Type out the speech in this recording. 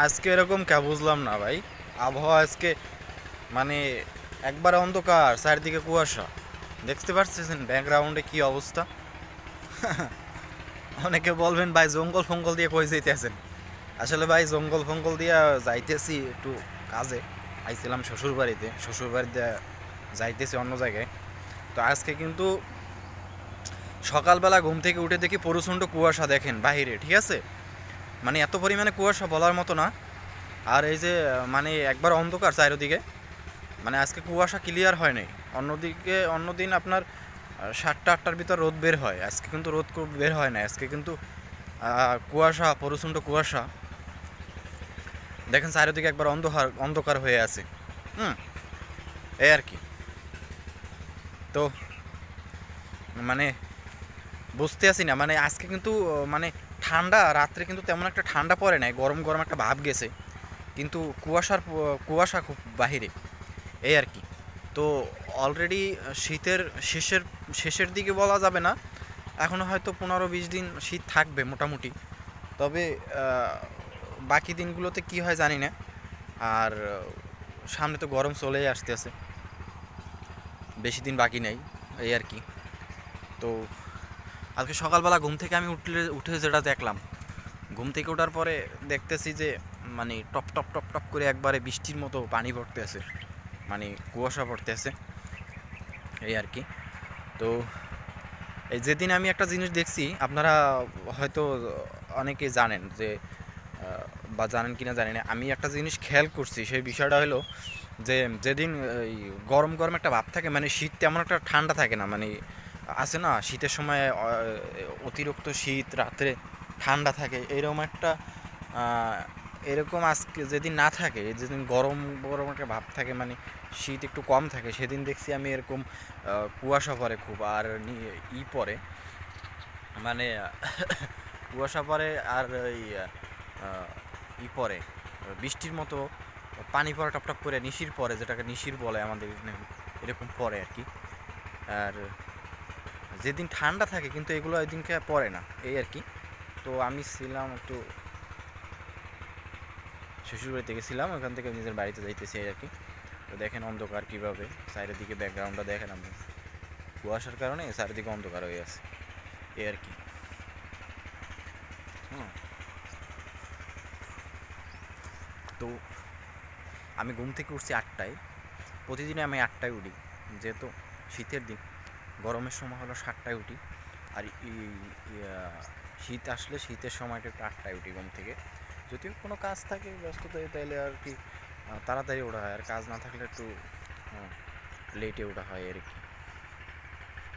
আজকে এরকম কে বুঝলাম না ভাই। আবহাওয়া আজকে মানে একবারে অন্ধকার, চারিদিকে কুয়াশা। দেখতে পাচ্ছেন ব্যাকগ্রাউন্ডে কি অবস্থা? অনেকে বলবেন ভাই জঙ্গল ফঙ্গল দিয়ে কই যাইতেছেন। আসলে ভাই জঙ্গল ফঙ্গল দিয়ে যাইতেছি একটু কাজে। আইছিলাম শ্বশুরবাড়িতে, শ্বশুরবাড়িতে যাইতেছি অন্য জায়গায়। তো আজকে কিন্তু সকালবেলা ঘুম থেকে উঠে দেখি প্রচণ্ড কুয়াশা, দেখেন বাহিরে, ঠিক আছে? মানে এত পরিমাণে কুয়াশা বলার মতো না। আর এই যে মানে একবার অন্ধকার চারিদিকে, মানে আজকে কুয়াশা ক্লিয়ার হয় নাই। অন্যদিকে অন্যদিন আপনার 7টা 8টার ভিতর রোদ বের হয়, আজকে কিন্তু রোদ বের হয় না। আজকে কিন্তু কুয়াশা, প্রচণ্ড কুয়াশা। দেখেন চারিদিকে একবার অন্ধকার অন্ধকার হয়ে আছে। হুম, এই আর কি। তো মানে বুঝতে আসি না, মানে আজকে কিন্তু মানে ঠান্ডা, রাত্রে কিন্তু তেমন একটা ঠান্ডা পড়ে নাই, গরম গরম একটা ভাব গেছে। কিন্তু কুয়াশা খুব বাহিরে, এই আর কি। তো অলরেডি শীতের শেষের শেষের দিকে বলা যাবে না, এখনও হয়তো 15-20 দিন শীত থাকবে মোটামুটি। তবে বাকি দিনগুলোতে কি হয় জানি না। আর সামনে তো গরম চলেই আসতেছে, বেশি দিন বাকি নেই, এই আর কি। তো আজকে সকালবেলা ঘুম থেকে আমি উঠে যেটা দেখলাম, ঘুম থেকে ওঠার পরে দেখতেছি যে মানে টপ টপ টপ টপ করে একবারে বৃষ্টির মতো পানি পড়তে আছে, মানে কুয়াশা পড়তে আছে, এই আর কি। তো এই যেদিন আমি একটা জিনিস দেখছি, আপনারা হয়তো অনেকে জানেন যে বা জানেন কি না জানি না, আমি একটা জিনিস খেয়াল করছি। সেই বিষয়টা হলো যে যেদিন এই গরম গরম একটা ভাব থাকে, মানে শীত তেমন একটা ঠান্ডা থাকে না, মানে আছে না শীতের সময় অতিরিক্ত শীত, রাত্রে ঠান্ডা থাকে, এরকম একটা এরকম আজকে যেদিন না থাকে, যেদিন গরম গরম একটা ভাব থাকে, মানে শীত একটু কম থাকে, সেদিন দেখছি আমি এরকম কুয়াশা পড়ে খুব, আর পড়ে, মানে কুয়াশা পড়ে, আর ওই পড়ে বৃষ্টির মতো পানি পড়ে টপ টপ করে, নিশির পরে, যেটাকে নিশির বলে আমাদের এখানে, এরকম পড়ে আর কি। আর যেদিন ঠান্ডা থাকে কিন্তু এগুলো ওই দিনকে পড়ে না, এই আর কি। তো আমি ছিলাম একটু শ্বশুরবাড়িতে গেছিলাম, ওখান থেকে নিজের বাড়িতে যাইতেছি, এই আর কি। তো দেখেন অন্ধকার কীভাবে, সাইডের দিকে ব্যাকগ্রাউন্ডটা দেখেন আপনি, কুয়াশার কারণে চারিদিকে অন্ধকার হয়ে আছে, এই আর কি। হুম। তো আমি ঘুম থেকে উঠছি 8টায়, প্রতিদিনে আমি 8টায় উঠি, যেহেতু শীতের দিন। গরমের সময় হলো 7টায় উঠি, আর শীত আসলে শীতের সময়টা একটু 8টায় উঠি ঘুম থেকে। যদিও কোনো কাজ থাকে, ব্যস্ততা, তাইলে আর কি তাড়াতাড়ি ওঠা হয়, আর কাজ না থাকলে একটু লেটে ওঠা হয় আর কি।